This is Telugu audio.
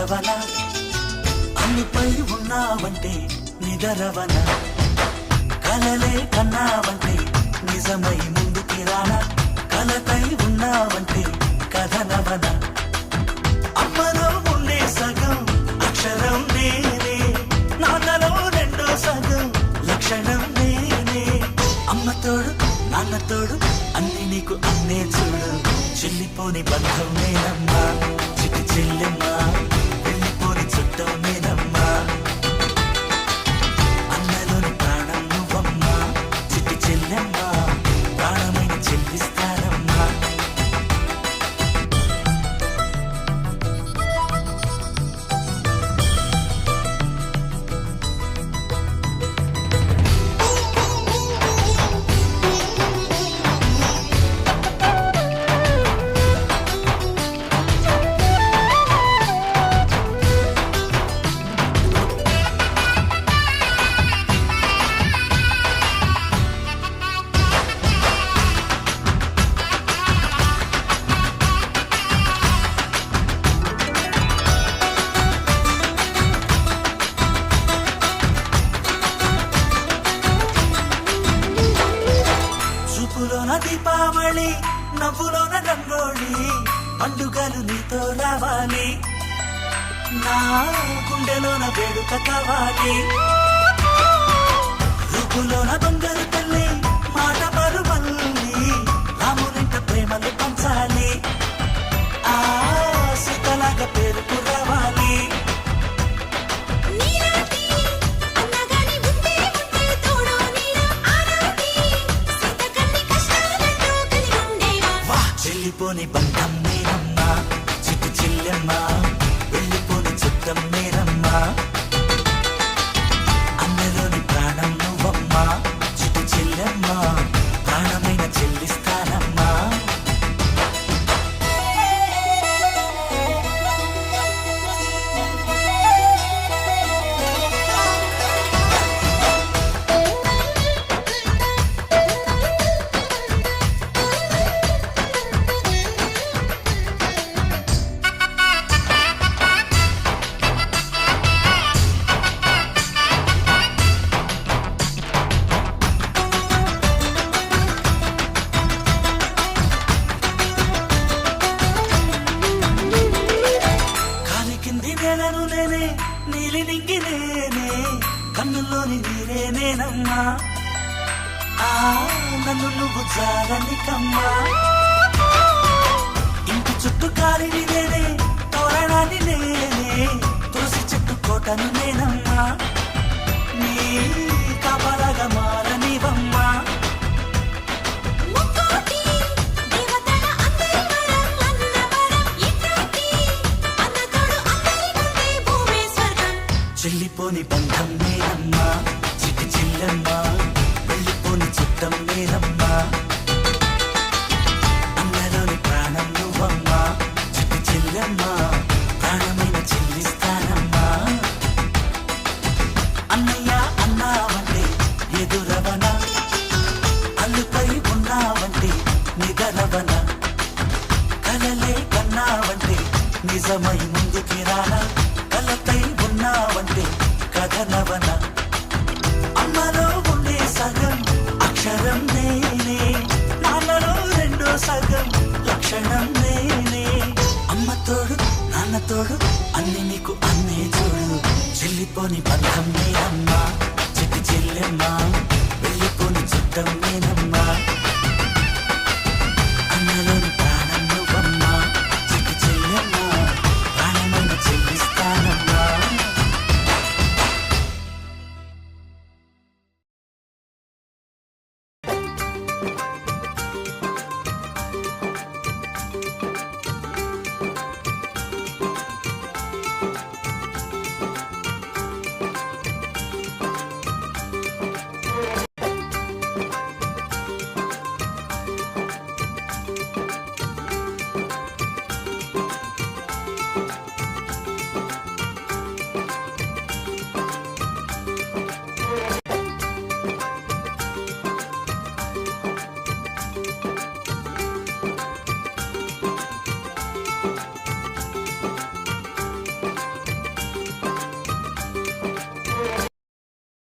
నిదరవన అన్నిపై ఉన్నావంటే నిదరవన కలలే కన్నావంటే నిజమై ముందుకి రానా కలతై ఉన్నావంటే కథనవన అమ్మలో ఉండే సగం అక్షరం నేనే నాన్నలో రెండో సగం లక్షణం నేనే అమ్మ తోడు నాన్న తోడు అన్ని నీకు అన్నే చూడు చెల్లిపోని బంధం నేనమ్మా చిటి చెల్లెమ్మా వెళ్ళిపోని చుట్టం నేనమ్మా అన్నలోని ప్రాణం నువ్వమ్మా చిటి చెల్లెమ్మా ప్రాణమైన చెల్లిస్తానమ్మా చూపులోన దీపావళి నవ్వులోన రంగోళి పండుగలు నీతో రావాలి నా గుండెలోన వేడుక కావాలి రూపులోన బంగారు తల్లి మాట పరువల్లి రామునింట ప్రేమలు పంచాలి ఆ సీతలాగా పేరుకు రావాలి వెళ్ళిపోని బంధం నేనమ్మా చిట్టి చెల్లెమ్మా వెళ్ళిపోని చుట్టం నేనమ్మా అన్నలోని ప్రాణం నువ్వమ్మా చిట్టి చెల్లెమ్మా ప్రాణమైన చెల్లిస్తానమ్మా నేలను నేనే నీలి నింగి నేనే కన్నుల్లోని నీరే నేనమ్మా ఆ నన్ను నువ్వు జాలనికమ్మా ఇంటి చుట్టూ కాలిని నేనే తోరణాన్ని నేనే తులసి చెట్టు కోటను నేనమ్మా నీ కాపలాగా మారనివమ్మా చెల్లిపోని బంధం నేనమ్మా చిటి చెల్లెమ్మా వెళ్ళిపోని చుట్టం నేనమ్మా అన్నలోని ప్రాణం నువ్వమ్మా చిటి చెల్లెమ్మా ప్రాణమైన చెల్లిస్తానమ్మా అన్నయ్య అన్నావంటే ఎదురవన అల్లుపై ఉన్నావంటే నిదరవన కలలే కన్నావంటే నిజమై ముందుకి రానా కలతై ఉన్నావంటే కథనవన అమ్మలో ఉండే సగం అక్షరం నేనే నాన్నలో రెండో సగం లక్షణం నేనే అమ్మ తోడు నాన్న తోడు అన్ని నీకు అన్నే చూడు చెల్లిపోని బంధం నేనమ్మా చిట్టి చెల్లెమ్మా వెళ్ళిపోని చుట్టం నేనమ్మా